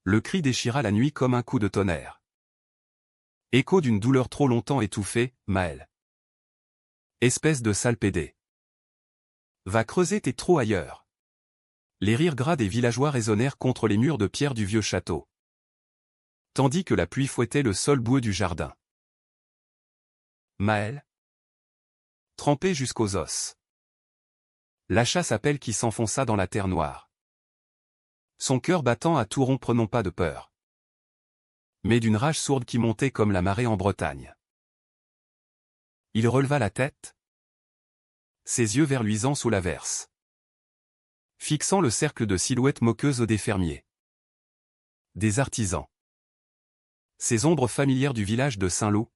Le cri déchira la nuit comme un coup de tonnerre. Écho d'une douleur trop longtemps étouffée, Maël. Espèce de sale pédé. Va creuser tes trous ailleurs. Les rires gras des villageois résonnèrent contre les murs de pierre du vieux château. Tandis que la pluie fouettait le sol boueux du jardin. Maël. Trempé jusqu'aux os. Lâcha sa pelle qui s'enfonça dans la terre noire. Son cœur battant à tout rompre non pas de peur, mais d'une rage sourde qui montait comme la marée en Bretagne. Il releva la tête, ses yeux verluisants sous l'averse, fixant le cercle de silhouettes moqueuses des fermiers, des artisans, ces ombres familières du village de Saint-Loup,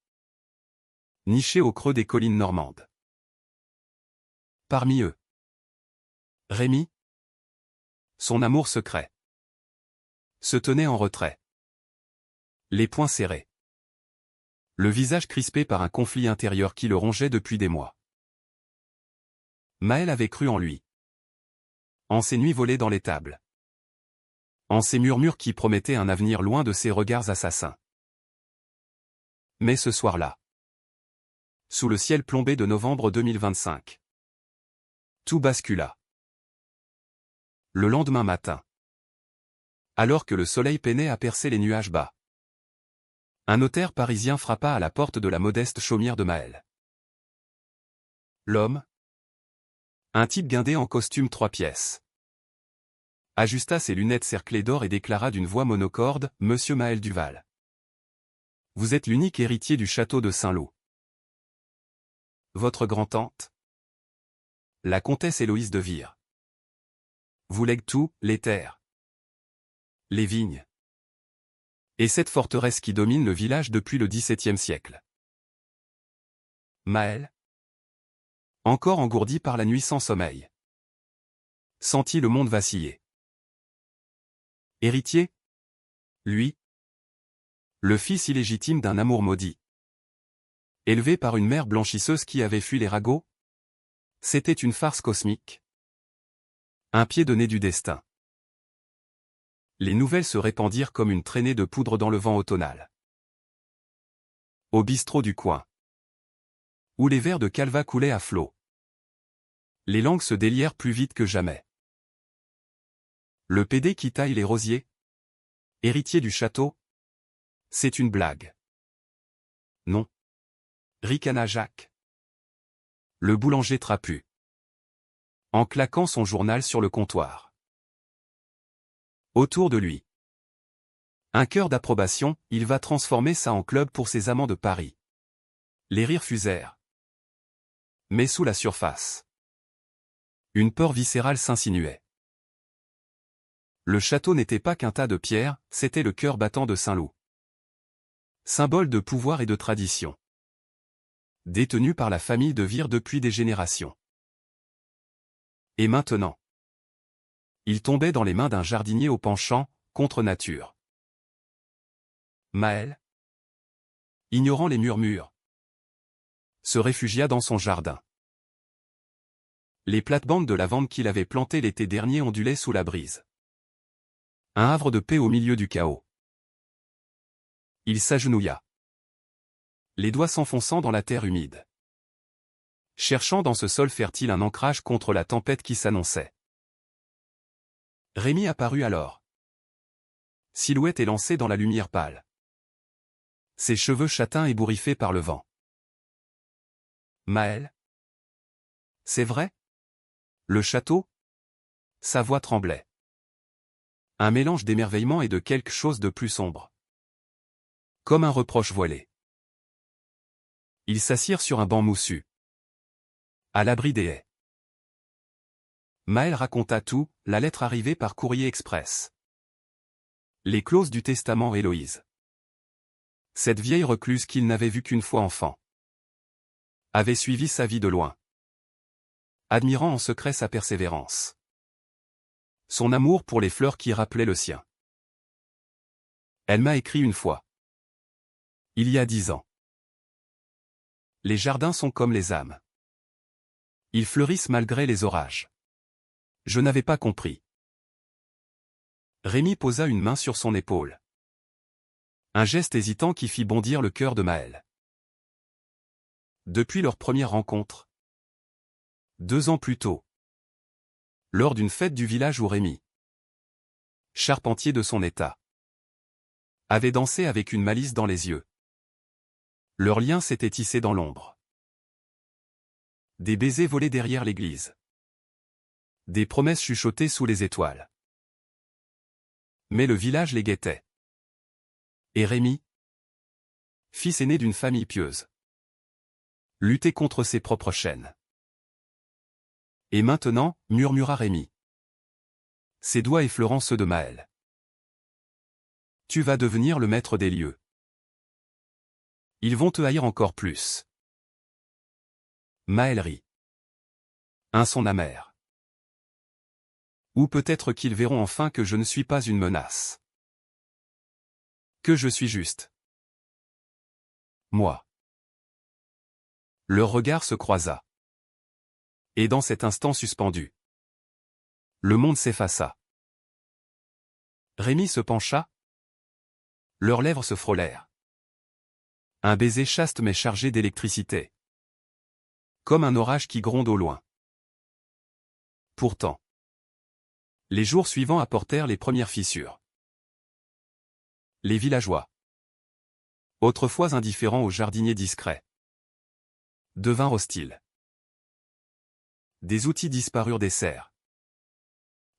nichées au creux des collines normandes. Parmi eux, Rémi, son amour secret, se tenait en retrait, les poings serrés, le visage crispé par un conflit intérieur qui le rongeait depuis des mois. Maël avait cru en lui. En ses nuits volées dans l'étable. En ses murmures qui promettaient un avenir loin de ses regards assassins. Mais ce soir-là, sous le ciel plombé de novembre 2025, tout bascula. Le lendemain matin, alors que le soleil peinait à percer les nuages bas, un notaire parisien frappa à la porte de la modeste chaumière de Maël. L'homme, un type guindé en costume 3 pièces, ajusta ses lunettes cerclées d'or et déclara d'une voix monocorde, « Monsieur Maël Duval. Vous êtes l'unique héritier du château de Saint-Loup. Votre grand-tante, la comtesse Héloïse de Vire, vous lègue tout, les terres, les vignes, et cette forteresse qui domine le village depuis le XVIIe siècle. » Maël, encore engourdi par la nuit sans sommeil, sentit le monde vaciller. Héritier? Lui? Le fils illégitime d'un amour maudit. Élevé par une mère blanchisseuse qui avait fui les ragots? C'était une farce cosmique. Un pied de nez du destin. Les nouvelles se répandirent comme une traînée de poudre dans le vent automnal. Au bistrot du coin, où les verres de Calva coulaient à flot, les langues se délièrent plus vite que jamais. Le pédé qui taille les rosiers? Héritier du château? C'est une blague. Non. Ricana Jacques. Le boulanger trapu. En claquant son journal sur le comptoir. Autour de lui, un chœur d'approbation, il va transformer ça en club pour ses amants de Paris. Les rires fusèrent. Mais sous la surface, une peur viscérale s'insinuait. Le château n'était pas qu'un tas de pierres, c'était le cœur battant de Saint-Loup. Symbole de pouvoir et de tradition. Détenu par la famille de Vire depuis des générations. Et maintenant, il tombait dans les mains d'un jardinier au penchant, contre nature. Maël, ignorant les murmures, se réfugia dans son jardin. Les plates-bandes de lavande qu'il avait plantées l'été dernier ondulaient sous la brise. Un havre de paix au milieu du chaos. Il s'agenouilla, les doigts s'enfonçant dans la terre humide, cherchant dans ce sol fertile un ancrage contre la tempête qui s'annonçait. Rémi apparut alors, silhouette élancée dans la lumière pâle, ses cheveux châtains ébouriffés par le vent. Maël? C'est vrai? Le château? Sa voix tremblait. Un mélange d'émerveillement et de quelque chose de plus sombre. Comme un reproche voilé. Ils s'assirent sur un banc moussu, à l'abri des haies. Maël raconta tout, la lettre arrivée par courrier express. Les clauses du testament Héloïse. Cette vieille recluse qu'il n'avait vue qu'une fois enfant avait suivi sa vie de loin, admirant en secret sa persévérance. Son amour pour les fleurs qui rappelaient le sien. Elle m'a écrit une fois. Il y a 10 ans. Les jardins sont comme les âmes. Ils fleurissent malgré les orages. Je n'avais pas compris. Rémi posa une main sur son épaule. Un geste hésitant qui fit bondir le cœur de Maël. Depuis leur première rencontre. 2 ans plus tôt. Lors d'une fête du village où Rémi, charpentier de son état, avait dansé avec une malice dans les yeux. Leur lien s'était tissé dans l'ombre. Des baisers volés derrière l'église. Des promesses chuchotées sous les étoiles. Mais le village les guettait. Et Rémi, fils aîné d'une famille pieuse, luttait contre ses propres chaînes. Et maintenant, murmura Rémi, ses doigts effleurant ceux de Maël. Tu vas devenir le maître des lieux. Ils vont te haïr encore plus. Maël rit. Un son amer. Ou peut-être qu'ils verront enfin que je ne suis pas une menace. Que je suis juste. Moi. Leur regard se croisa. Et dans cet instant suspendu, le monde s'effaça. Rémi se pencha. Leurs lèvres se frôlèrent. Un baiser chaste mais chargé d'électricité. Comme un orage qui gronde au loin. Pourtant, les jours suivants apportèrent les premières fissures. Les villageois, autrefois indifférents aux jardiniers discrets, devinrent hostiles. Des outils disparurent des serres.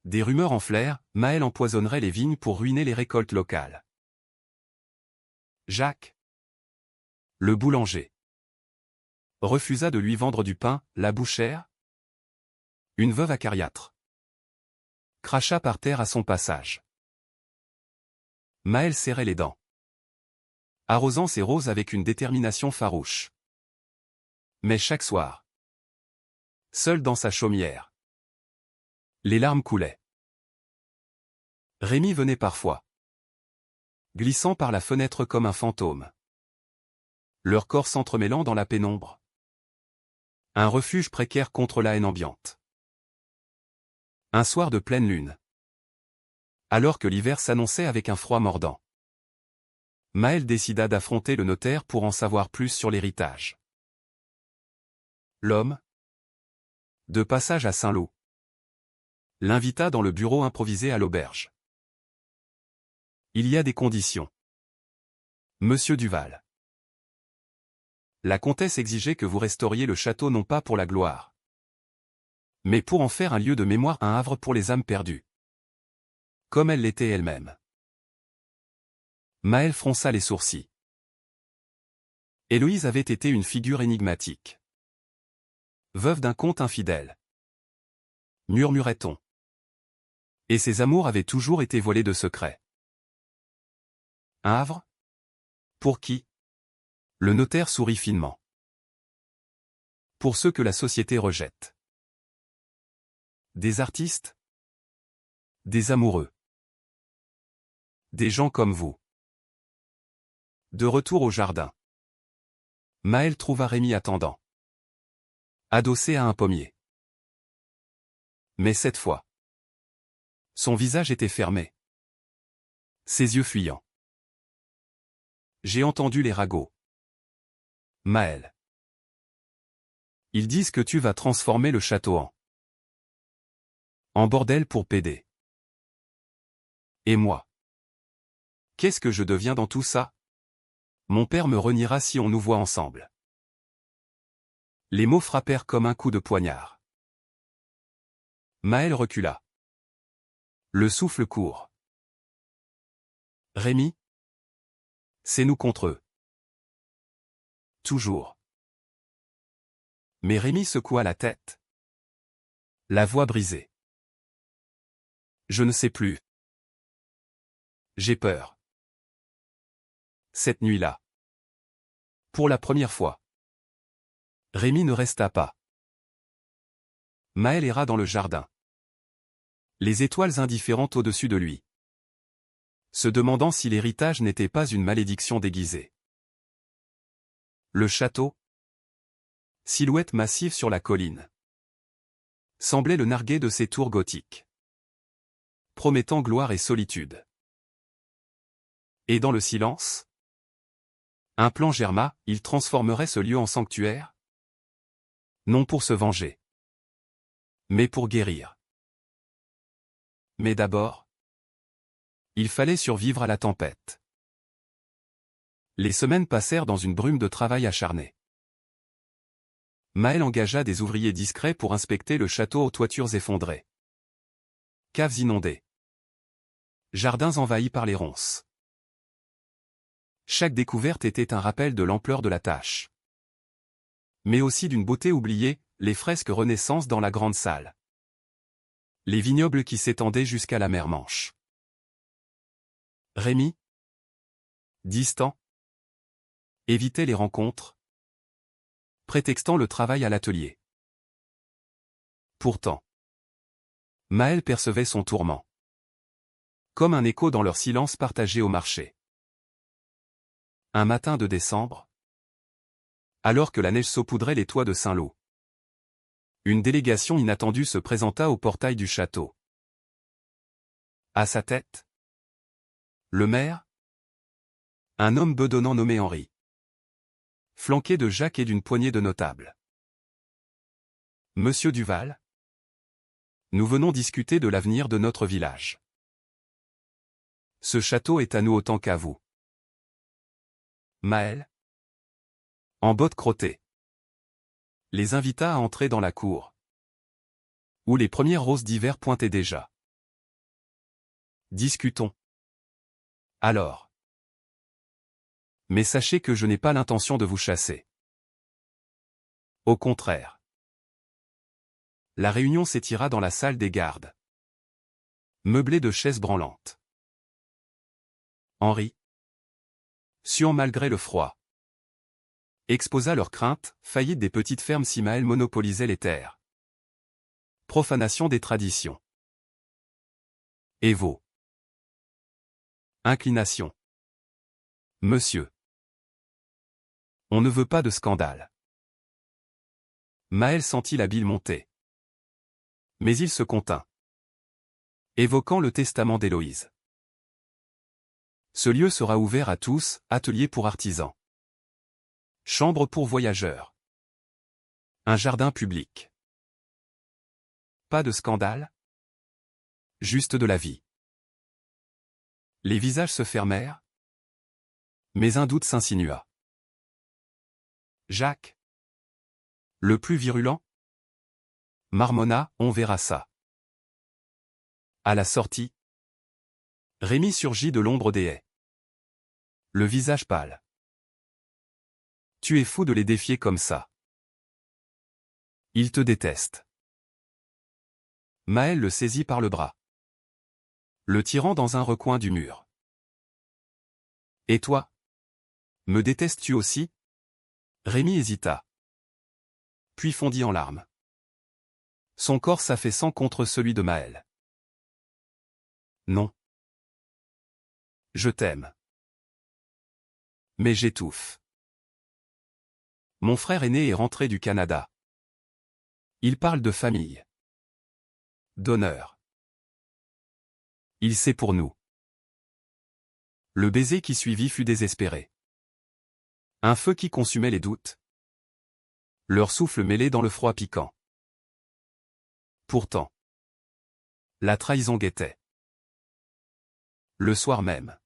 Des rumeurs enflèrent, Maël empoisonnerait les vignes pour ruiner les récoltes locales. Jacques, le boulanger, refusa de lui vendre du pain, la bouchère, une veuve acariâtre, cracha par terre à son passage. Maël serrait les dents, arrosant ses roses avec une détermination farouche. Mais chaque soir, seul dans sa chaumière, les larmes coulaient. Rémi venait parfois, glissant par la fenêtre comme un fantôme. Leurs corps s'entremêlant dans la pénombre. Un refuge précaire contre la haine ambiante. Un soir de pleine lune. Alors que l'hiver s'annonçait avec un froid mordant. Maël décida d'affronter le notaire pour en savoir plus sur l'héritage. L'homme, de passage à Saint-Lô, l'invita dans le bureau improvisé à l'auberge. Il y a des conditions. Monsieur Duval. La comtesse exigeait que vous restauriez le château non pas pour la gloire, mais pour en faire un lieu de mémoire, un havre pour les âmes perdues. Comme elle l'était elle-même. Maël fronça les sourcils. Héloïse avait été une figure énigmatique. Veuve d'un comte infidèle. Murmurait-on. Et ses amours avaient toujours été voilés de secrets. Un havre? Pour qui? Le notaire sourit finement. Pour ceux que la société rejette. Des artistes? Des amoureux. Des gens comme vous. De retour au jardin. Maël trouva Rémi attendant. Adossé à un pommier. Mais cette fois, son visage était fermé. Ses yeux fuyants. J'ai entendu les ragots. Maël. Ils disent que tu vas transformer le château en bordel pour pédé. Et moi? Qu'est-ce que je deviens dans tout ça? Mon père me reniera si on nous voit ensemble. Les mots frappèrent comme un coup de poignard. Maël recula. Le souffle court. Rémi? C'est nous contre eux. Toujours. Mais Rémi secoua la tête. La voix brisée. Je ne sais plus. J'ai peur. Cette nuit-là. Pour la première fois. Rémi ne resta pas. Maël erra dans le jardin. Les étoiles indifférentes au-dessus de lui. Se demandant si l'héritage n'était pas une malédiction déguisée. Le château, silhouette massive sur la colline, semblait le narguer de ses tours gothiques. promettant gloire et solitude. Et dans le silence? Un plan germa, il transformerait ce lieu en sanctuaire? Non pour se venger, mais pour guérir. Mais d'abord, il fallait survivre à la tempête. Les semaines passèrent dans une brume de travail acharné. Maël engagea des ouvriers discrets pour inspecter le château aux toitures effondrées. Caves inondées. Jardins envahis par les ronces. Chaque découverte était un rappel de l'ampleur de la tâche. Mais aussi d'une beauté oubliée, les fresques Renaissance dans la grande salle. Les vignobles qui s'étendaient jusqu'à la mer Manche. Rémi, distant, évitait les rencontres, prétextant le travail à l'atelier. Pourtant, Maël percevait son tourment. Comme un écho dans leur silence partagé au marché. Un matin de décembre, alors que la neige saupoudrait les toits de Saint-Lô, une délégation inattendue se présenta au portail du château. À sa tête, le maire, un homme bedonnant nommé Henri, flanqué de Jacques et d'une poignée de notables. Monsieur Duval, nous venons discuter de l'avenir de notre village. Ce château est à nous autant qu'à vous. Maël, en bottes crottées, les invita à entrer dans la cour, où les premières roses d'hiver pointaient déjà. Discutons. Alors. Mais sachez que je n'ai pas l'intention de vous chasser. Au contraire. La réunion s'étira dans la salle des gardes, meublée de chaises branlantes. Henri, suant malgré le froid, exposa leurs craintes, faillite des petites fermes si Maël monopolisait les terres. Profanation des traditions. Et vos inclinations. Monsieur. On ne veut pas de scandale. Maël sentit la bile monter. Mais il se contint, évoquant le testament d'Héloïse. Ce lieu sera ouvert à tous, atelier pour artisans. Chambre pour voyageurs. Un jardin public. Pas de scandale? Juste de la vie. Les visages se fermèrent, mais un doute s'insinua. Jacques, le plus virulent, marmonna, on verra ça. À la sortie, Rémi surgit de l'ombre des haies. Le visage pâle. Tu es fou de les défier comme ça. Ils te détestent. Maël le saisit par le bras, le tirant dans un recoin du mur. Et toi? Me détestes-tu aussi? Rémi hésita, puis fondit en larmes. Son corps s'affaissant contre celui de Maël. Non. Je t'aime. Mais j'étouffe. Mon frère aîné est rentré du Canada. Il parle de famille. D'honneur. Il sait pour nous. Le baiser qui suivit fut désespéré. Un feu qui consumait les doutes. Leur souffle mêlé dans le froid piquant. Pourtant, la trahison guettait. Le soir même,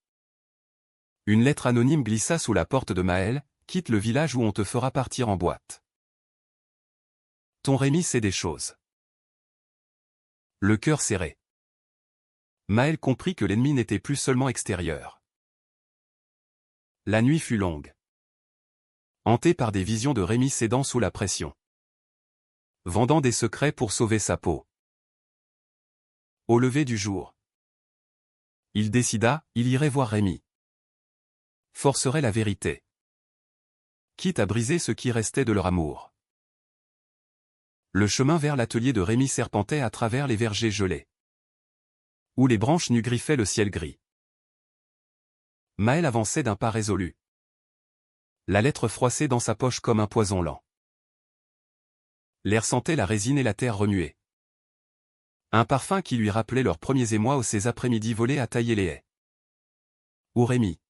une lettre anonyme glissa sous la porte de Maël, quitte le village où on te fera partir en boîte. Ton Rémi sait des choses. Le cœur serré. Maël comprit que l'ennemi n'était plus seulement extérieur. La nuit fut longue. Hanté par des visions de Rémi cédant sous la pression. Vendant des secrets pour sauver sa peau. Au lever du jour, il décida, il irait voir Rémi. Forcerait la vérité. Quitte à briser ce qui restait de leur amour. Le chemin vers l'atelier de Rémi serpentait à travers les vergers gelés, où les branches nues griffaient le ciel gris. Maël avançait d'un pas résolu. La lettre froissée dans sa poche comme un poison lent. L'air sentait la résine et la terre remuer. Un parfum qui lui rappelait leurs premiers émois ou ses après-midi volés à tailler les haies. Ou Rémi.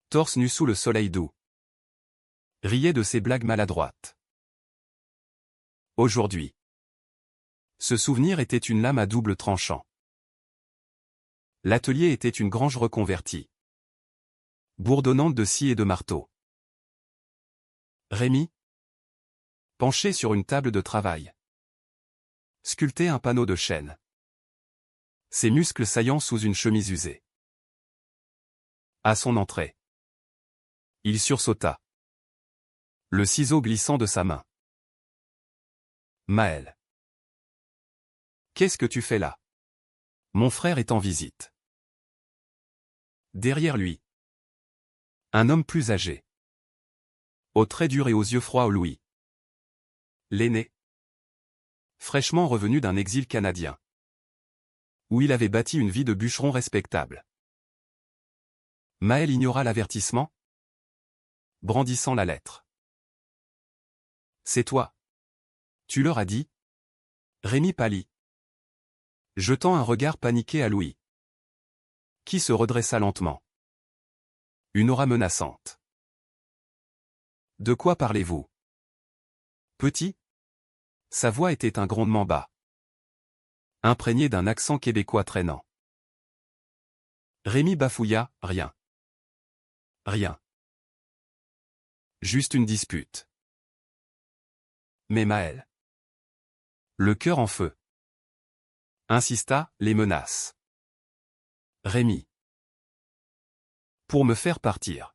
Torse nu sous le soleil doux. Riait de ses blagues maladroites. Aujourd'hui. Ce souvenir était une lame à double tranchant. L'atelier était une grange reconvertie. Bourdonnante de scies et de marteaux. Rémi. Penché sur une table de travail. Sculptait un panneau de chêne. Ses muscles saillants sous une chemise usée. À son entrée. Il sursauta. Le ciseau glissant de sa main. Maël. Qu'est-ce que tu fais là? Mon frère est en visite. Derrière lui. Un homme plus âgé. Aux traits durs et aux yeux froids au Louis. L'aîné. Fraîchement revenu d'un exil canadien. Où il avait bâti une vie de bûcheron respectable. Maël ignora l'avertissement. Brandissant la lettre. C'est toi. Tu leur as dit? Rémi pâlit. Jetant un regard paniqué à Louis. Qui se redressa lentement. Une aura menaçante. De quoi parlez-vous? Petit? Sa voix était un grondement bas. Imprégné d'un accent québécois traînant. Rémi bafouilla, rien. Rien. Juste une dispute. Mais Maël. Le cœur en feu. Insista, les menaces. Rémi. Pour me faire partir.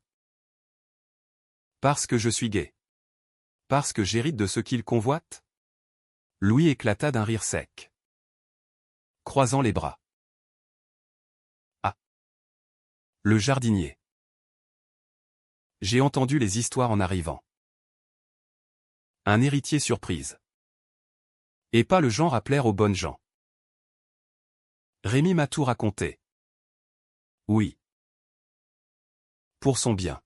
Parce que je suis gay. Parce que j'hérite de ce qu'il convoite? Louis éclata d'un rire sec. Croisant les bras. Ah. Le jardinier. J'ai entendu les histoires en arrivant. Un héritier surprise. Et pas le genre à plaire aux bonnes gens. Rémi m'a tout raconté. Oui. Pour son bien.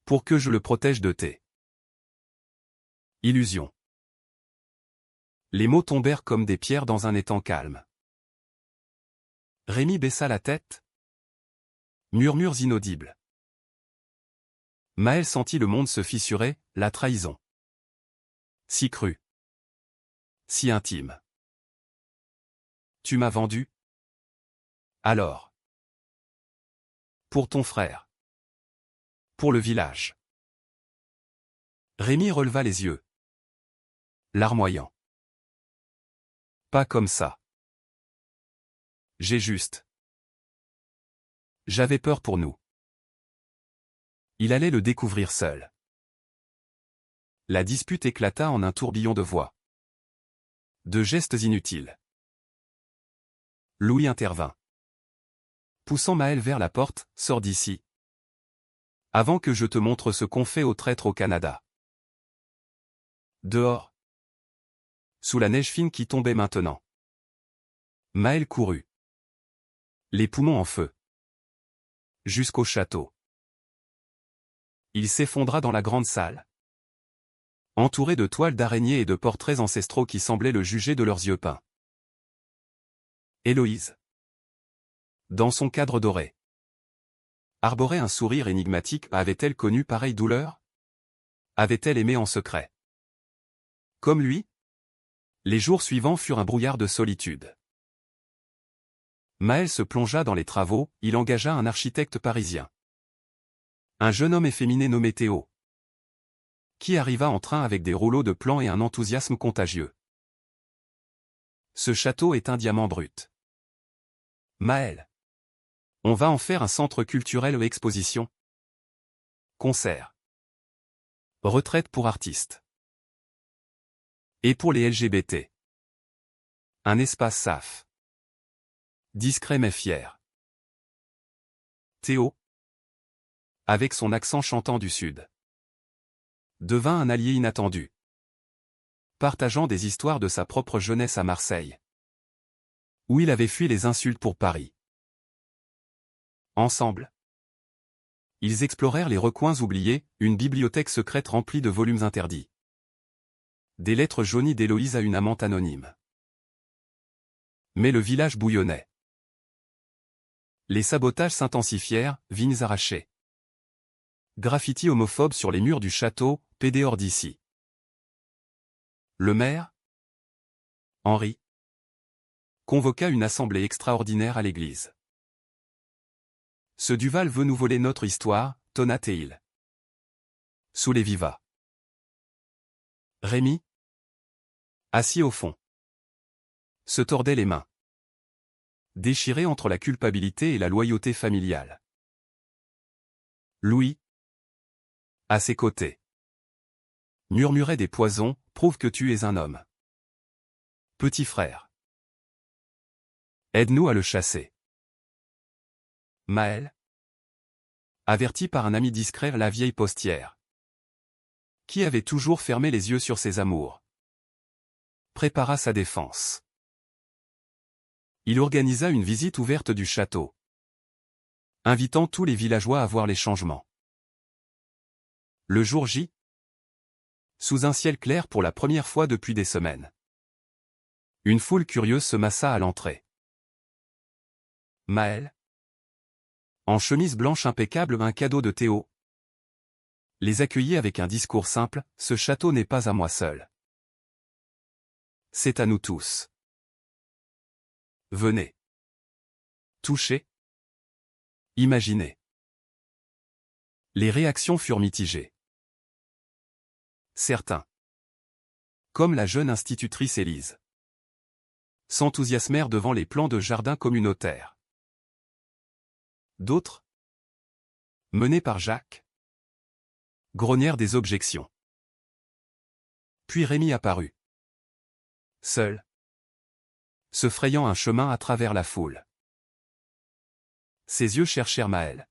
Pour que je le protège de tes illusions. Les mots tombèrent comme des pierres dans un étang calme. Rémi baissa la tête. Murmures inaudibles. Maël sentit le monde se fissurer, la trahison. Si crue. Si intime. Tu m'as vendu? Alors. Pour ton frère. Pour le village. Rémi releva les yeux. Larmoyant. Pas comme ça. J'ai juste. J'avais peur pour nous. Il allait le découvrir seul. La dispute éclata en un tourbillon de voix. De gestes inutiles. Louis intervint. Poussant Maël vers la porte, sors d'ici. Avant que je te montre ce qu'on fait aux traîtres au Canada. Dehors. Sous la neige fine qui tombait maintenant. Maël courut. Les poumons en feu. Jusqu'au château. Il s'effondra dans la grande salle. Entouré de toiles d'araignées et de portraits ancestraux qui semblaient le juger de leurs yeux peints. Héloïse. Dans son cadre doré. Arborait un sourire énigmatique. Avait-elle connu pareille douleur? Avait-elle aimé en secret? Comme lui? Les jours suivants furent un brouillard de solitude. Maël se plongea dans les travaux, il engagea un architecte parisien. Un jeune homme efféminé nommé Théo. Qui arriva en train avec des rouleaux de plans et un enthousiasme contagieux. Ce château est un diamant brut. Maël. On va en faire un centre culturel ou exposition. Concert. Retraite pour artistes. Et pour les LGBT. Un espace safe. Discret mais fier. Théo. Avec son accent chantant du Sud. Devint un allié inattendu. Partageant des histoires de sa propre jeunesse à Marseille. Où il avait fui les insultes pour Paris. Ensemble. Ils explorèrent les recoins oubliés, une bibliothèque secrète remplie de volumes interdits. Des lettres jaunies d'Héloïse à une amante anonyme. Mais le village bouillonnait. Les sabotages s'intensifièrent, vignes arrachées. Graffiti homophobe sur les murs du château, pédé hors d'ici. Le maire, Henri, convoqua une assemblée extraordinaire à l'église. Ce Duval veut nous voler notre histoire, tonna-t-il. Sous les vivas. Rémi, assis au fond, se tordait les mains, déchiré entre la culpabilité et la loyauté familiale. Louis, à ses côtés, murmurait des poisons, prouve que tu es un homme. Petit frère, aide-nous à le chasser. Maël, averti par un ami discret, la vieille postière, qui avait toujours fermé les yeux sur ses amours, prépara sa défense. Il organisa une visite ouverte du château, invitant tous les villageois à voir les changements. Le jour J, sous un ciel clair pour la première fois depuis des semaines, une foule curieuse se massa à l'entrée. Maël, en chemise blanche impeccable, un cadeau de Théo, les accueillit avec un discours simple, « Ce château n'est pas à moi seul. C'est à nous tous. Venez. Touchez. Imaginez. » Les réactions furent mitigées. Certains, comme la jeune institutrice Élise, s'enthousiasmèrent devant les plans de jardin communautaire. D'autres, menés par Jacques, grognèrent des objections. Puis Rémi apparut, seul, se frayant un chemin à travers la foule. Ses yeux cherchèrent Maël.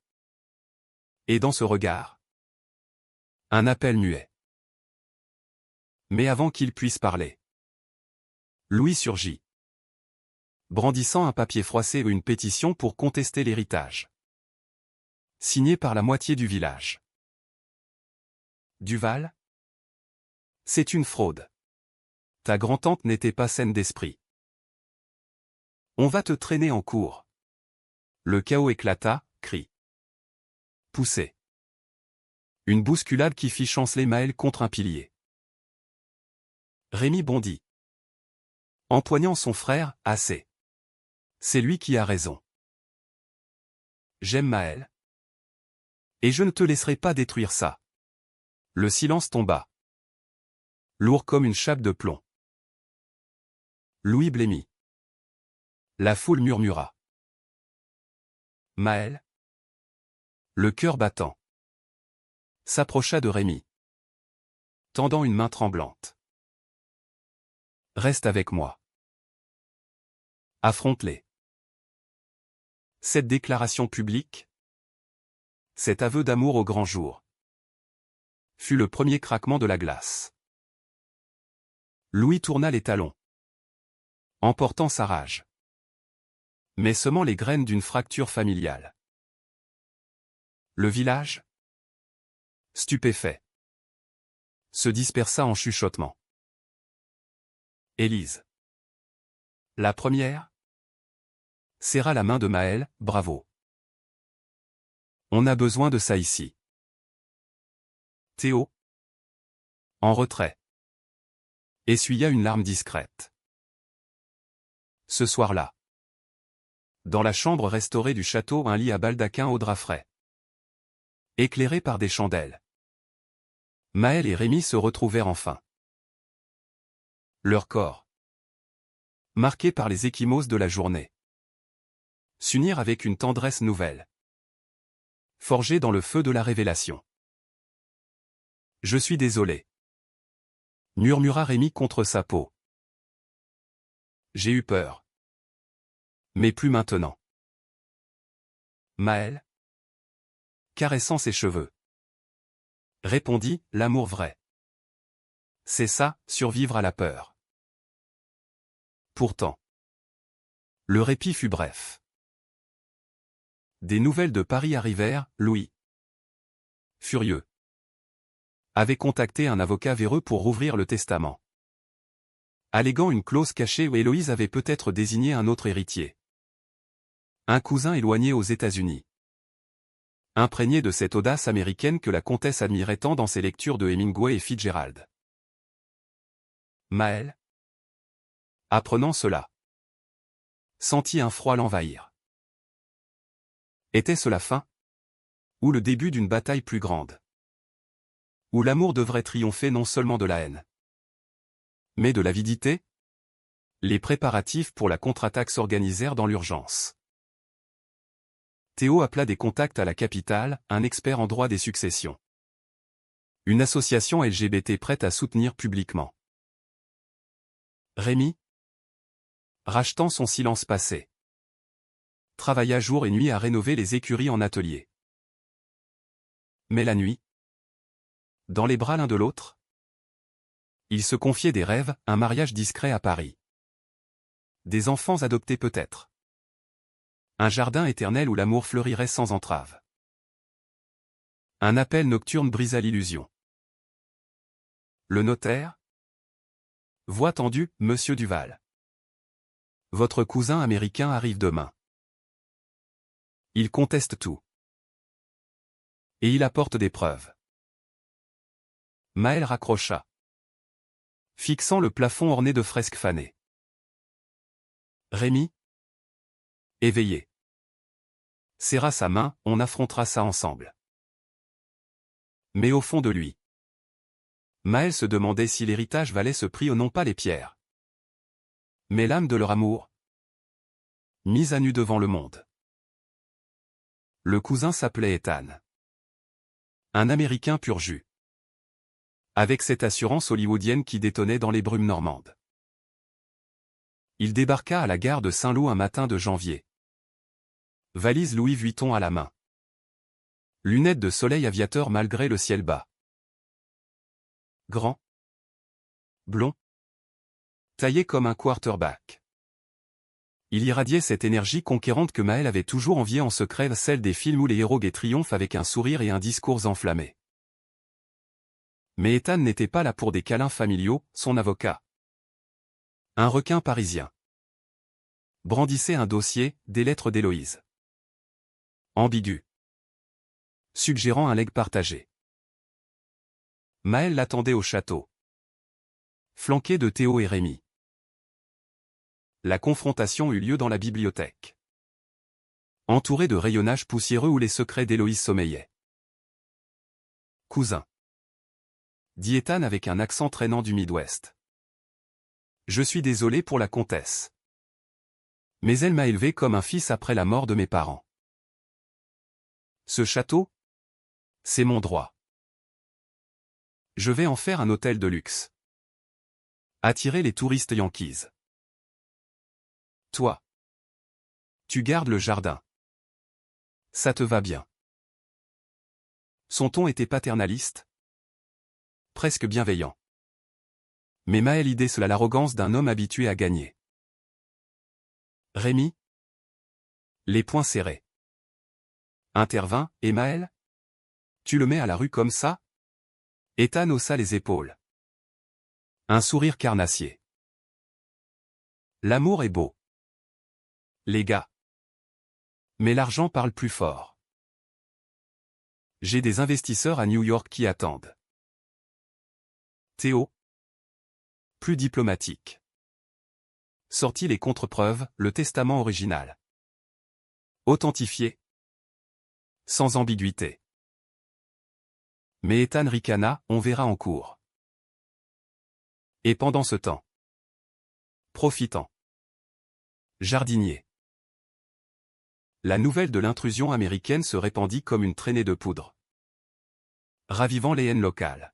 Et dans ce regard, un appel muet. Mais avant qu'il puisse parler, Louis surgit, brandissant un papier froissé et une pétition pour contester l'héritage, signé par la moitié du village. Duval, c'est une fraude. Ta grand-tante n'était pas saine d'esprit. On va te traîner en cour. Le chaos éclata, cri poussé. Une bousculade qui fit chanceler Maël contre un pilier. Rémi bondit, empoignant son frère, assez. C'est lui qui a raison. J'aime Maël. Et je ne te laisserai pas détruire ça. Le silence tomba, lourd comme une chape de plomb. Louis blêmit. La foule murmura. Maël, le cœur battant, s'approcha de Rémi, tendant une main tremblante. Reste avec moi. Affronte-les. Cette déclaration publique, cet aveu d'amour au grand jour, fut le premier craquement de la glace. Louis tourna les talons, emportant sa rage, mais semant les graines d'une fracture familiale. Le village, stupéfait, se dispersa en chuchotements. Élise, la première, serra la main de Maël, bravo. On a besoin de ça ici. Théo, en retrait, essuya une larme discrète. Ce soir-là, dans la chambre restaurée du château, un lit à baldaquin au drap frais, éclairé par des chandelles, Maël et Rémi se retrouvèrent enfin. Leur corps, marqués par les ecchymoses de la journée, s'unirent avec une tendresse nouvelle, forgée dans le feu de la révélation. Je suis désolé, murmura Rémi contre sa peau. J'ai eu peur. Mais plus maintenant. Maël, caressant ses cheveux, répondit, l'amour vrai. C'est ça, survivre à la peur. Pourtant, le répit fut bref. Des nouvelles de Paris arrivèrent, Louis, furieux, avait contacté un avocat véreux pour rouvrir le testament. alléguant une clause cachée où Héloïse avait peut-être désigné un autre héritier. Un cousin éloigné aux États-Unis. Imprégné de cette audace américaine que la comtesse admirait tant dans ses lectures de Hemingway et Fitzgerald. Maëlle, apprenant cela, sentit un froid l'envahir. Était-ce la fin? Ou le début d'une bataille plus grande? Où l'amour devrait triompher non seulement de la haine, mais de l'avidité? Les préparatifs pour la contre-attaque s'organisèrent dans l'urgence. Théo appela des contacts à la capitale, un expert en droit des successions. Une association LGBT prête à soutenir publiquement. Rémi, rachetant son silence passé, travailla jour et nuit à rénover les écuries en atelier. Mais la nuit, dans les bras l'un de l'autre, ils se confiaient des rêves, un mariage discret à Paris. Des enfants adoptés peut-être. Un jardin éternel où l'amour fleurirait sans entrave. Un appel nocturne brisa l'illusion. Le notaire? Voix tendue, Monsieur Duval. Votre cousin américain arrive demain. Il conteste tout. Et il apporte des preuves. Maëlle raccrocha, fixant le plafond orné de fresques fanées. Rémi, éveillé, serra sa main, on affrontera ça ensemble. Mais au fond de lui, Maëlle se demandait si l'héritage valait ce prix ou non pas les pierres. Mais l'âme de leur amour, mise à nu devant le monde. Le cousin s'appelait Ethan. Un Américain pur jus. Avec cette assurance hollywoodienne qui détonnait dans les brumes normandes. Il débarqua à la gare de Saint-Lô un matin de janvier. Valise Louis Vuitton à la main. Lunettes de soleil aviateur malgré le ciel bas. Grand. Blond. Taillé comme un quarterback. Il irradiait cette énergie conquérante que Maëlle avait toujours enviée en secret, celle des films où les héros gays triomphent avec un sourire et un discours enflammé. Mais Ethan n'était pas là pour des câlins familiaux, son avocat. Un requin parisien. Brandissait un dossier, des lettres d'Héloïse. Ambigu. Suggérant un legs partagé. Maëlle l'attendait au château. Flanqué de Théo et Rémi. La confrontation eut lieu dans la bibliothèque. Entouré de rayonnages poussiéreux où les secrets d'Héloïse sommeillaient. Cousin. Dit Ethan avec un accent traînant du Midwest. Je suis désolé pour la comtesse. Mais elle m'a élevé comme un fils après la mort de mes parents. Ce château? C'est mon droit. Je vais en faire un hôtel de luxe. Attirer les touristes yankees. Toi. Tu gardes le jardin. Ça te va bien. Son ton était paternaliste. Presque bienveillant. Mais Maëlle idée cela l'arrogance d'un homme habitué à gagner. Rémi? Les poings serrés. Intervint, et Maëlle? Tu le mets à la rue comme ça? Ethan haussa les épaules. Un sourire carnassier. L'amour est beau. Les gars. Mais l'argent parle plus fort. J'ai des investisseurs à New York qui attendent. Théo. Plus diplomatique. Sortit les contre-preuves, le testament original. Authentifié. Sans ambiguïté. Mais Ethan ricana, on verra en cours. Et pendant ce temps. Profitant. Jardinier. La nouvelle de l'intrusion américaine se répandit comme une traînée de poudre. Ravivant les haines locales.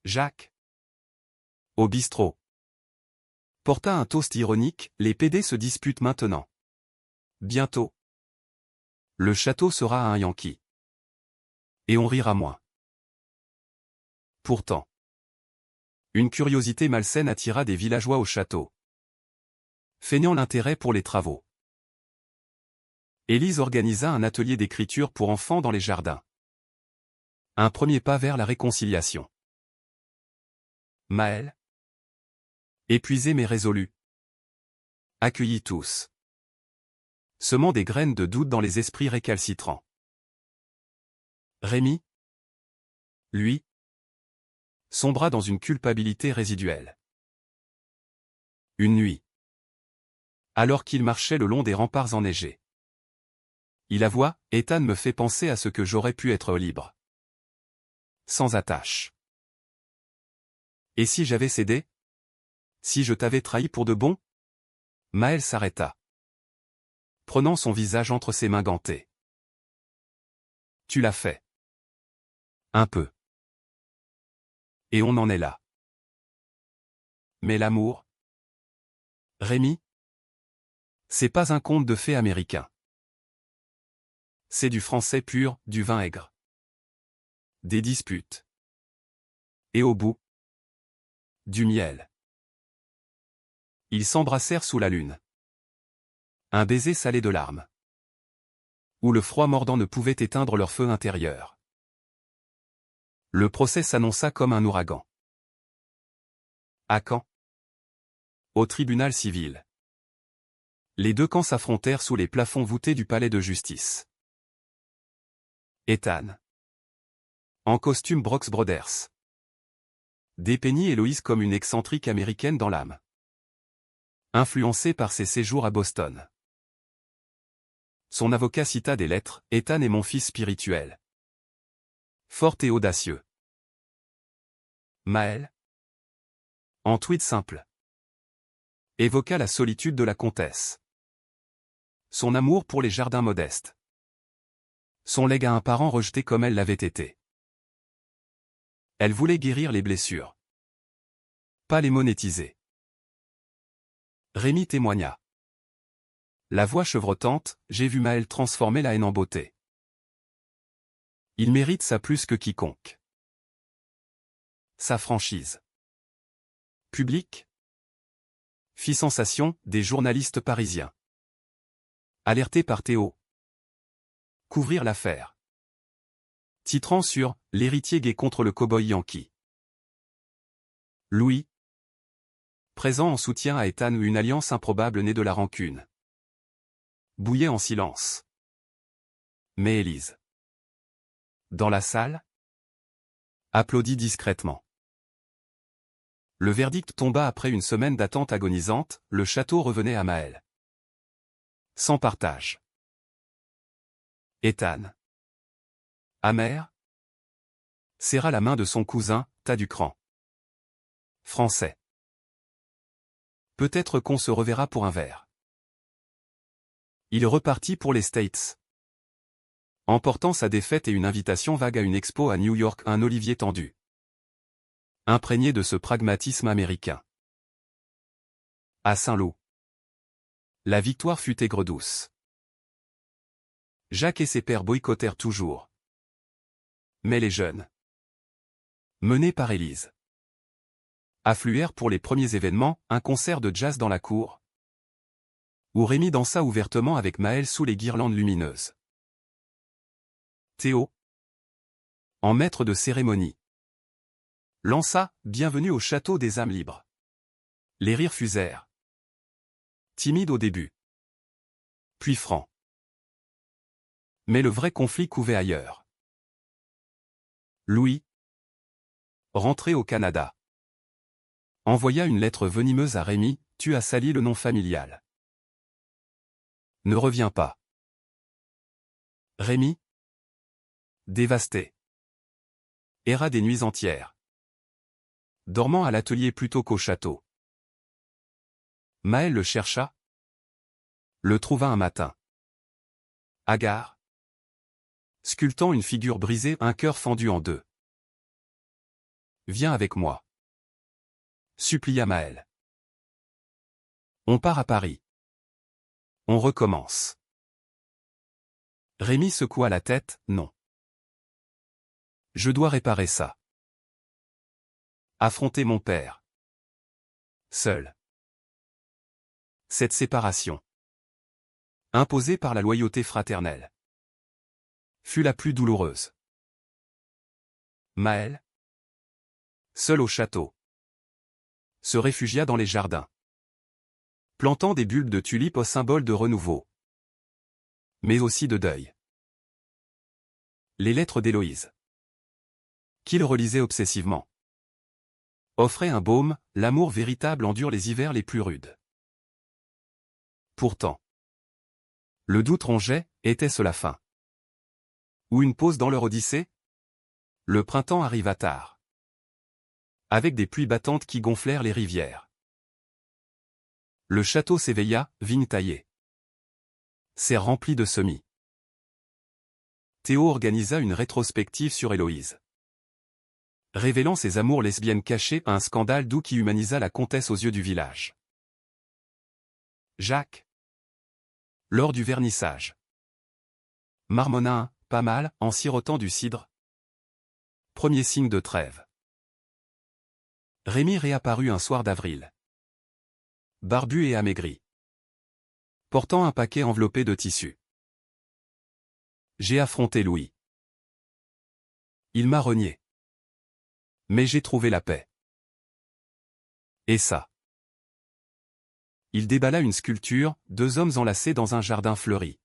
Jacques. Au bistrot. Porta un toast ironique, les PD se disputent maintenant. Bientôt. Le château sera un Yankee. Et on rira moins. Pourtant. Une curiosité malsaine attira des villageois au château. Feignant l'intérêt pour les travaux. Élise organisa un atelier d'écriture pour enfants dans les jardins. Un premier pas vers la réconciliation. Maëlle. Épuisé mais résolu. Accueillis tous. Semant des graines de doute dans les esprits récalcitrants. Rémi, lui, sombra dans une culpabilité résiduelle. Une nuit. Alors qu'il marchait le long des remparts enneigés. Il avoua, Ethan me fait penser à ce que j'aurais pu être libre. Sans attache. Et si j'avais cédé? Si je t'avais trahi pour de bon? Maël s'arrêta. Prenant son visage entre ses mains gantées. Tu l'as fait. Un peu. Et on en est là. Mais l'amour? Rémi? C'est pas un conte de fées américain. C'est du français pur, du vin aigre. Des disputes. Et au bout? Du miel. Ils s'embrassèrent sous la lune. Un baiser salé de larmes. Où le froid mordant ne pouvait éteindre leur feu intérieur. Le procès s'annonça comme un ouragan. À Caen. Au tribunal civil. Les deux camps s'affrontèrent sous les plafonds voûtés du palais de justice. Ethan. En costume Brooks Brothers. Dépeignit Héloïse comme une excentrique américaine dans l'âme. Influencée par ses séjours à Boston. Son avocat cita des lettres, Ethan est mon fils spirituel. Fort et audacieux. Maël. En tweet simple. Évoqua la solitude de la comtesse. Son amour pour les jardins modestes. Son legs à un parent rejeté comme elle l'avait été. Elle voulait guérir les blessures. Pas les monétiser. Rémi témoigna. La voix chevrotante, j'ai vu Maël transformer la haine en beauté. Il mérite ça plus que quiconque. Sa franchise. Publique. Fit sensation, des journalistes parisiens. Alertés par Théo. Couvrir l'affaire. Titrant sur « L'héritier gay contre le cow-boy yankee ». Louis. Présent en soutien à Ethan ou une alliance improbable née de la rancune. Bouillait en silence. Mais Élise. Dans la salle. Applaudit discrètement. Le verdict tomba après une semaine d'attente agonisante, le château revenait à Maël. Sans partage. Ethan. Amer. Serra la main de son cousin, tas du cran. Français. Peut-être qu'on se reverra pour un verre. Il repartit pour les States. Emportant sa défaite et une invitation vague à une expo à New York, un olivier tendu. Imprégné de ce pragmatisme américain. À Saint-Lô. La victoire fut aigre-douce. Jacques et ses pères boycottèrent toujours. Mais les jeunes, menés par Élise, affluèrent pour les premiers événements, un concert de jazz dans la cour, où Rémi dansa ouvertement avec Maël sous les guirlandes lumineuses. Théo, en maître de cérémonie, lança « Bienvenue au château des âmes libres ». Les rires fusèrent. Timide au début. Puis franc. Mais le vrai conflit couvait ailleurs. Louis, rentré au Canada, envoya une lettre venimeuse à Rémi, tu as sali le nom familial. Ne reviens pas. Rémi, dévasté, erra des nuits entières, dormant à l'atelier plutôt qu'au château. Maël le chercha, le trouva un matin. Hagard, sculptant une figure brisée, un cœur fendu en deux. Viens avec moi, supplia Maël. On part à Paris. On recommence. Rémi secoua la tête, non. Je dois réparer ça. Affronter mon père. Seul. Cette séparation, imposée par la loyauté fraternelle, fut la plus douloureuse. Maël, seul au château, se réfugia dans les jardins, plantant des bulbes de tulipes au symbole de renouveau, mais aussi de deuil. Les lettres d'Héloïse, qu'il relisait obsessivement, offraient un baume, l'amour véritable endure les hivers les plus rudes. Pourtant, le doute rongeait, était-ce la fin? Ou une pause dans leur odyssée? Le printemps arriva tard, avec des pluies battantes qui gonflèrent les rivières. Le château s'éveilla, vigne taillée, serre remplie de semis. Théo organisa une rétrospective sur Héloïse, révélant ses amours lesbiennes cachées à un scandale doux qui humanisa la comtesse aux yeux du village. Jacques, lors du vernissage, marmonna un « pas mal » en sirotant du cidre. Premier signe de trêve. Rémi réapparut un soir d'avril, barbu et amaigri, portant un paquet enveloppé de tissu. J'ai affronté Louis. Il m'a renié. Mais j'ai trouvé la paix. Et ça. Il déballa une sculpture, deux hommes enlacés dans un jardin fleuri,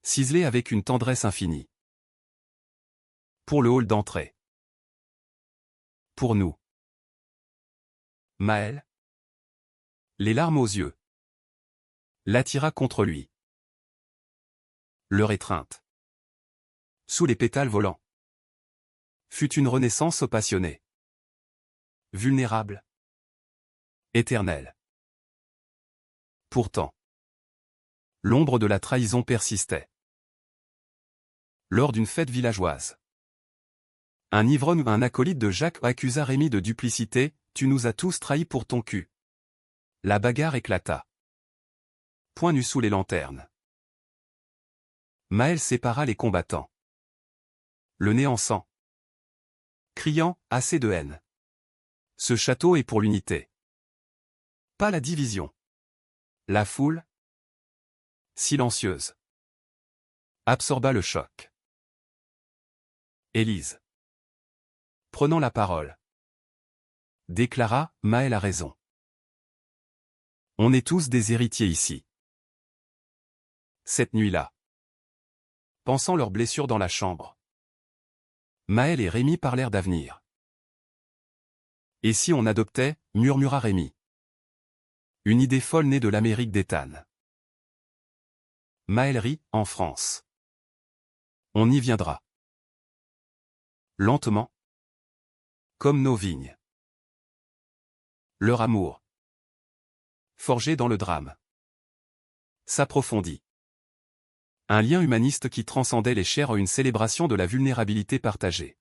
ciselé avec une tendresse infinie. Pour le hall d'entrée. Pour nous. Maël, les larmes aux yeux, l'attira contre lui. Leur étreinte, sous les pétales volants, fut une renaissance passionnée. Vulnérable. Éternelle. Pourtant, l'ombre de la trahison persistait. Lors d'une fête villageoise, un ivrogne ou un acolyte de Jacques accusa Rémi de duplicité, « Tu nous as tous trahis pour ton cul ». La bagarre éclata. Point nu sous les lanternes. Maël sépara les combattants, le nez en sang, criant « Assez de haine. Ce château est pour l'unité. Pas la division. » La foule, silencieuse, absorba le choc. Élise, prenant la parole, déclara « Maël a raison. On est tous des héritiers ici. » Cette nuit-là, pensant leurs blessures dans la chambre, Maël et Rémi parlèrent d'avenir. « Et si on adoptait » murmura Rémi. Une idée folle née de l'Amérique d'Éthanne. Maël rit, « En France. On y viendra. Lentement. Comme nos vignes. Leur amour, forgé dans le drame, s'approfondit. Un lien humaniste qui transcendait les chairs, une célébration de la vulnérabilité partagée.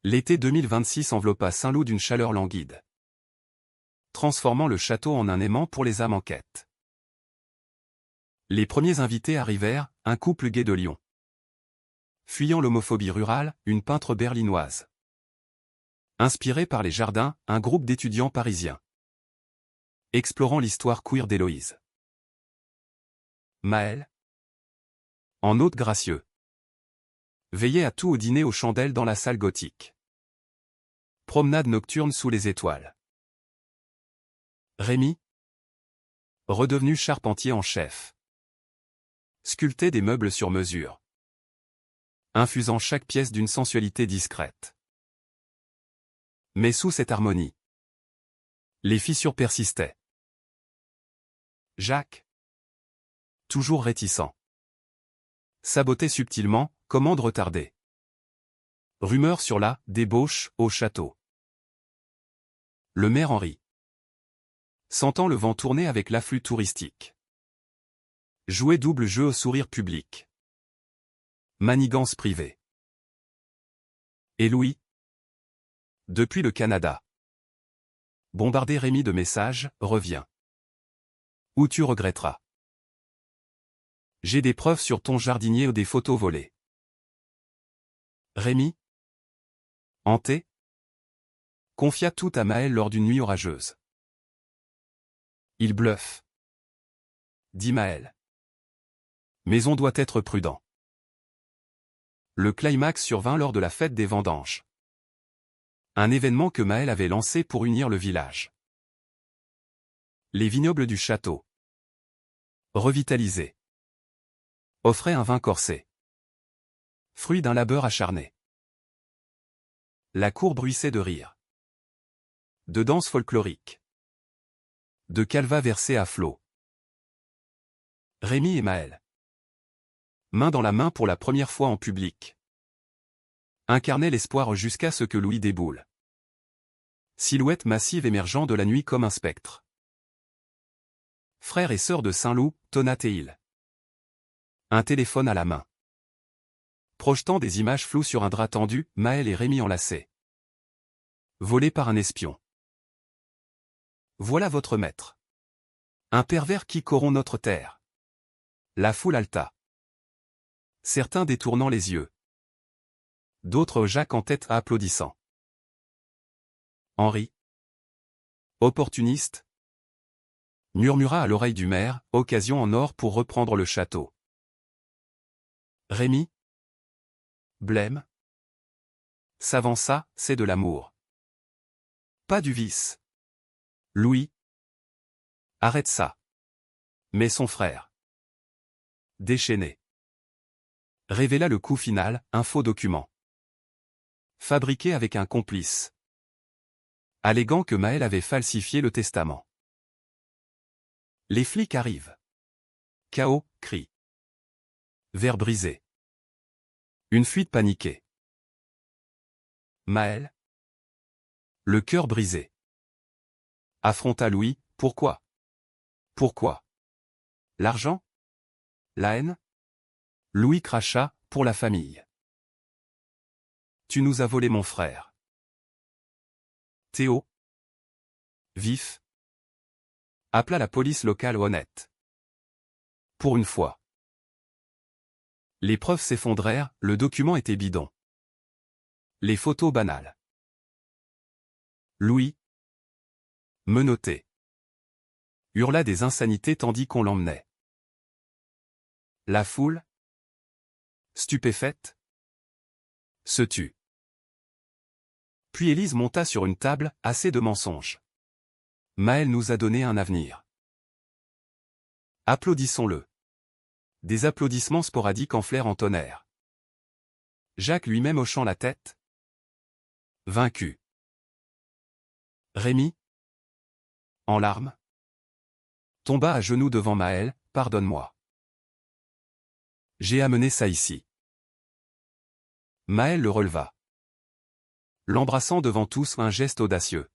L'été 2026 enveloppa Saint-Loup d'une chaleur languide, transformant le château en un aimant pour les âmes en quête. Les premiers invités arrivèrent, un couple gai de Lyon. Fuyant l'homophobie rurale, une peintre berlinoise. Inspiré par les jardins, un groupe d'étudiants parisiens. Explorant l'histoire queer d'Héloïse. Maël, en hôte gracieux, veillait à tout au dîner aux chandelles dans la salle gothique. Promenade nocturne sous les étoiles. Rémi, redevenu charpentier en chef, sculptait des meubles sur mesure, infusant chaque pièce d'une sensualité discrète. Mais sous cette harmonie, les fissures persistaient. Jacques, toujours réticent, sabotait subtilement, commande retardée. Rumeur sur la débauche au château. Le maire Henri, sentant le vent tourner avec l'afflux touristique, jouait double jeu au sourire public. Manigance privée. Et Louis, depuis le Canada, bombardé Rémi de messages, revient. Ou tu regretteras. J'ai des preuves sur ton jardinier ou des photos volées. Rémi, hanté, confia tout à Maël lors d'une nuit orageuse. Il bluffe, dit Maël. Mais on doit être prudent. Le climax survint lors de la fête des vendanges. Un événement que Maël avait lancé pour unir le village. Les vignobles du château. Revitalisés. Offraient un vin corsé. Fruit d'un labeur acharné. La cour bruissait de rire. De danses folkloriques. De calvas versés à flots. Rémi et Maël. Main dans la main pour la première fois en public. Incarnaient l'espoir jusqu'à ce que Louis déboule. Silhouette massive émergeant de la nuit comme un spectre. Frères et sœurs de Saint-Loup, Tonat et Hill. Un téléphone à la main. Projetant des images floues sur un drap tendu, Maël et Rémi enlacés. Volés par un espion. Voilà votre maître. Un pervers qui corrompt notre terre. La foule halta. Certains détournant les yeux. D'autres Jacques en tête applaudissant. Henri. Opportuniste. Murmura à l'oreille du maire, occasion en or pour reprendre le château. Rémi. Blême. S'avança, c'est de l'amour. Pas du vice. Louis. Arrête ça. Mais son frère. Déchaîné. Révéla le coup final, un faux document. Fabriqué avec un complice. Alléguant que Maël avait falsifié le testament. Les flics arrivent. Chaos, cris. Verre brisé. Une fuite paniquée. Maël. Le cœur brisé. Affronta Louis, pourquoi? Pourquoi? L'argent? La haine? Louis cracha, pour la famille. Tu nous as volé mon frère. Théo. Vif. Appela la police locale honnête. Pour une fois. Les preuves s'effondrèrent, le document était bidon. Les photos banales. Louis. Menotté. Hurla des insanités tandis qu'on l'emmenait. La foule. Stupéfaite. Se tut. Puis Élise monta sur une table, assez de mensonges. Maël nous a donné un avenir. Applaudissons-le. Des applaudissements sporadiques enflèrent en tonnerre. Jacques lui-même hochant la tête. Vaincu. Rémi. En larmes. Tomba à genoux devant Maël, pardonne-moi. J'ai amené ça ici. Maël le releva. L'embrassant devant tous, un geste audacieux.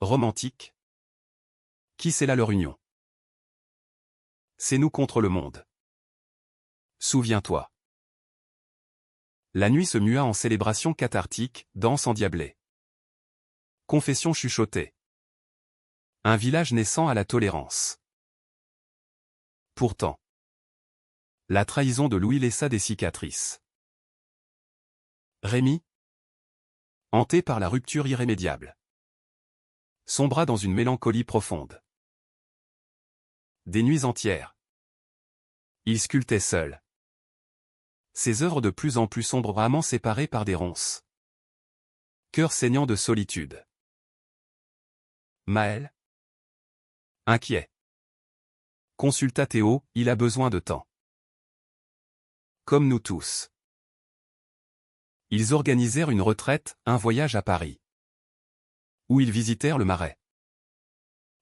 Romantique. Qui scella leur union? C'est nous contre le monde. Souviens-toi. La nuit se mua en célébration cathartique, danse endiablée. Confession chuchotée. Un village naissant à la tolérance. Pourtant. La trahison de Louis laissa des cicatrices. Rémi. Hanté par la rupture irrémédiable. Sombra dans une mélancolie profonde. Des nuits entières. Il sculptait seul. Ses œuvres de plus en plus sombres, amants séparés par des ronces. Cœur saignant de solitude. Maël. Inquiet. Consulta Théo, il a besoin de temps. Comme nous tous. Ils organisèrent une retraite, un voyage à Paris. Où ils visitèrent le Marais.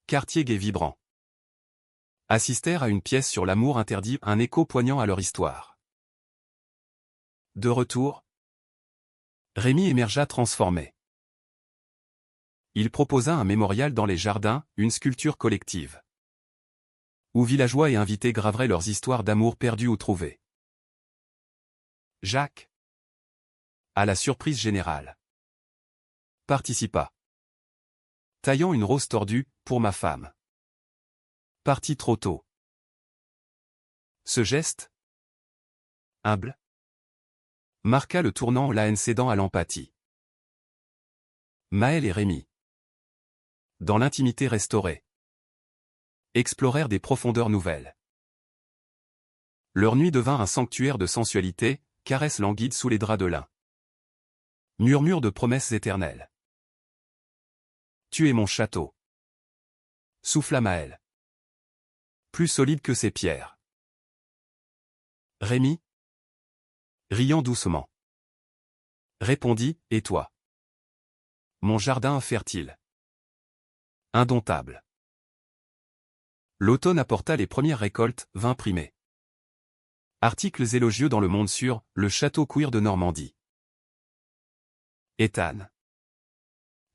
Quartier gai vibrant. Assistèrent à une pièce sur l'amour interdit, un écho poignant à leur histoire. De retour, Rémi émergea transformé. Il proposa un mémorial dans les jardins, une sculpture collective. Où villageois et invités graveraient leurs histoires d'amour perdues ou trouvées. Jacques, à la surprise générale, participa. Taillant une rose tordue, pour ma femme. Parti trop tôt. Ce geste, humble, marqua le tournant, la haine cédant à l'empathie. Maël et Rémi, dans l'intimité restaurée, explorèrent des profondeurs nouvelles. Leur nuit devint un sanctuaire de sensualité, caresse languide sous les draps de lin. Murmure de promesses éternelles. Tu es mon château. Souffla Maël. Plus solide que ces pierres. Rémi, riant doucement, répondit, et toi? Mon jardin fertile. Indomptable. L'automne apporta les premières récoltes, vin primé. Articles élogieux dans le monde sur le château queer de Normandie. Ethan.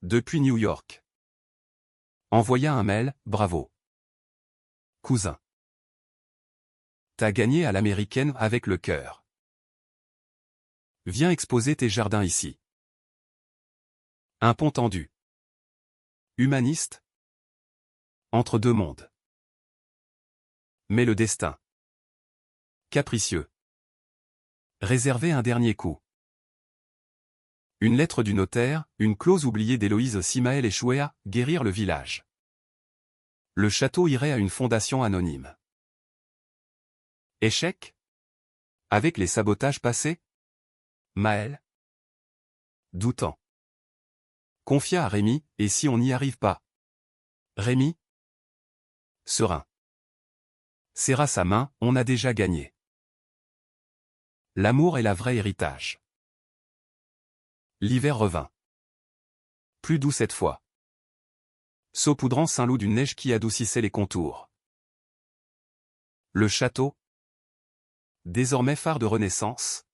Depuis New York. Envoya un mail, bravo. Cousin. T'as gagné à l'américaine avec le cœur. Viens exposer tes jardins ici. Un pont tendu. Humaniste. Entre deux mondes. Mais le destin. Capricieux. Réservé un dernier coup. Une lettre du notaire, une clause oubliée d'Héloïse si Maël échouait à guérir le village. Le château irait à une fondation anonyme. Échec? Avec les sabotages passés? Maël? Doutant. Confia à Rémi, et si on n'y arrive pas? Rémi? Serein. Serra sa main, on a déjà gagné. L'amour est la vraie héritage. L'hiver revint. Plus doux cette fois. Saupoudrant Saint-Loup d'une neige qui adoucissait les contours. Le château, désormais phare de renaissance,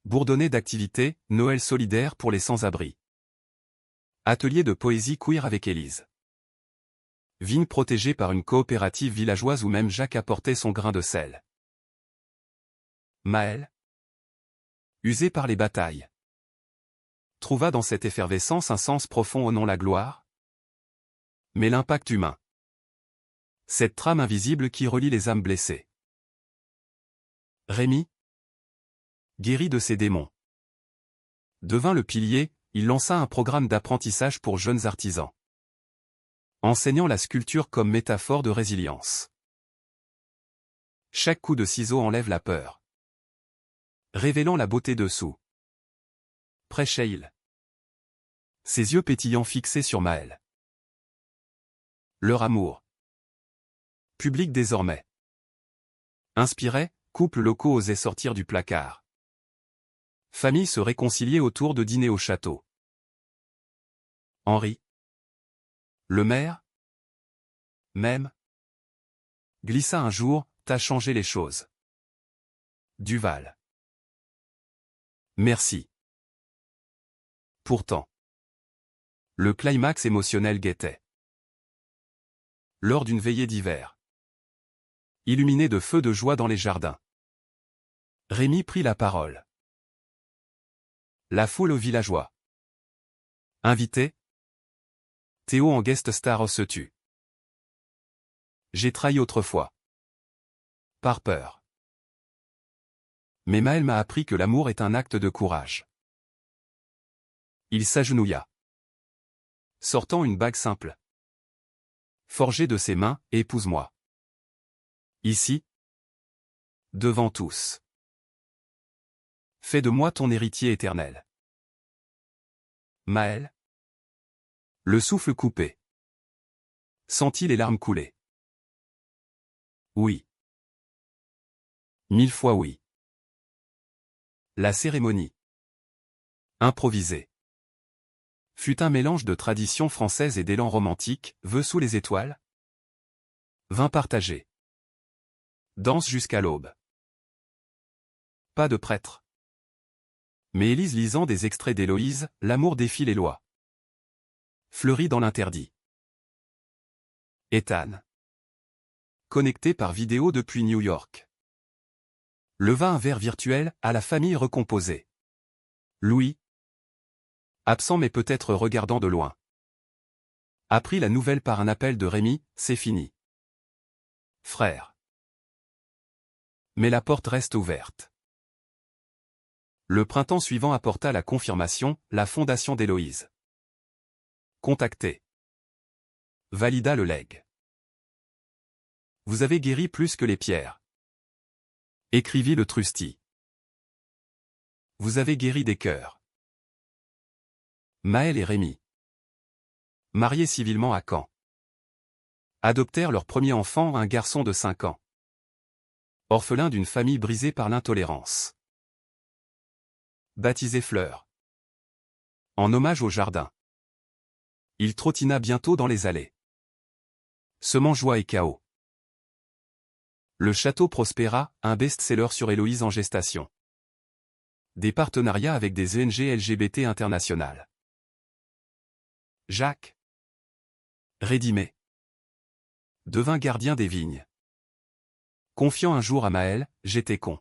bourdonnait d'activités, Noël solidaire pour les sans-abri. Atelier de poésie queer avec Élise. Vigne protégée par une coopérative villageoise où même Jacques apportait son grain de sel. Maël, usé par les batailles, trouva dans cette effervescence un sens profond au nom la gloire. Mais l'impact humain. Cette trame invisible qui relie les âmes blessées. Rémi, guéri de ses démons, devint le pilier, il lança un programme d'apprentissage pour jeunes artisans. Enseignant la sculpture comme métaphore de résilience. Chaque coup de ciseau enlève la peur. Révélant la beauté dessous. Prêchait-il. Ses yeux pétillants fixés sur Maël. Leur amour. Public désormais. Inspirait, couples locaux osaient sortir du placard. Famille se réconciliait autour de dîner au château. Henri. Le maire. Même. Glissa un jour, t'as changé les choses. Duval. Merci. Pourtant. Le climax émotionnel guettait. Lors d'une veillée d'hiver. Illuminé de feux de joie dans les jardins. Rémi prit la parole. La foule aux villageois. Invité. Théo en guest star se tue. J'ai trahi autrefois. Par peur. Mais Maël m'a appris que l'amour est un acte de courage. Il s'agenouilla. Sortant une bague simple. Forgée de ses mains, épouse-moi. Ici. Devant tous. Fais de moi ton héritier éternel. Maël. Le souffle coupé. Sentit les larmes couler. Oui. 1000 fois oui. La cérémonie. Improvisée. Fut un mélange de tradition française et d'élan romantique, vœux sous les étoiles. Vin partagé. Danse jusqu'à l'aube. Pas de prêtre. Mais Élise lisant des extraits d'Héloïse, l'amour défie les lois. Fleurit dans l'interdit. Ethan. Connecté par vidéo depuis New York. Leva un verre virtuel à la famille recomposée. Louis. Absent mais peut-être regardant de loin. Apprit la nouvelle par un appel de Rémi, c'est fini. Frère. Mais la porte reste ouverte. Le printemps suivant apporta la confirmation, la fondation d'Héloïse. Contacté. Valida le legs. Vous avez guéri plus que les pierres. Écrivit le trustee. Vous avez guéri des cœurs. Maël et Rémi. Mariés civilement à Caen. Adoptèrent leur premier enfant, un garçon de 5 ans. Orphelin d'une famille brisée par l'intolérance. Baptisé Fleur. En hommage au jardin. Il trottina bientôt dans les allées. Semant joie et chaos. Le château prospéra, un best-seller sur Héloïse en gestation. Des partenariats avec des ONG LGBT internationales. Jacques Rédimé devint gardien des vignes. Confiant un jour à Maël, « J'étais con.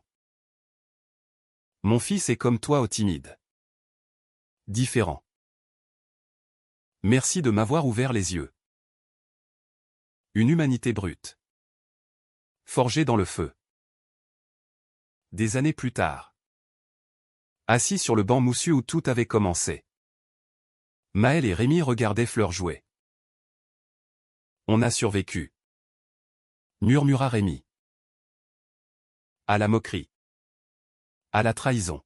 Mon fils est comme toi, ô timide. Différent. Merci de m'avoir ouvert les yeux. » Une humanité brute. Forgée dans le feu. Des années plus tard. Assis sur le banc moussu où tout avait commencé. Maël et Rémi regardaient Fleur jouer. On a survécu. Murmura Rémi. À la moquerie. À la trahison.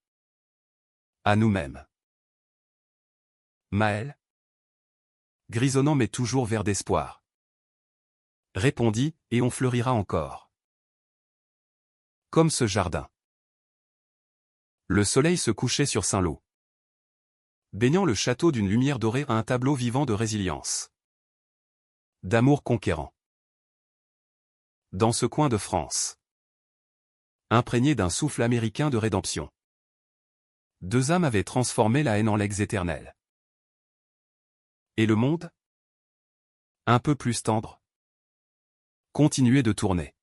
À nous-mêmes. Maël, grisonnant mais toujours vert d'espoir, répondit, et on fleurira encore. Comme ce jardin. Le soleil se couchait sur Saint-Lô, baignant le château d'une lumière dorée, un tableau vivant de résilience. D'amour conquérant. Dans ce coin de France. Imprégné d'un souffle américain de rédemption. Deux âmes avaient transformé la haine en legs éternels. Et le monde, un peu plus tendre, continuait de tourner.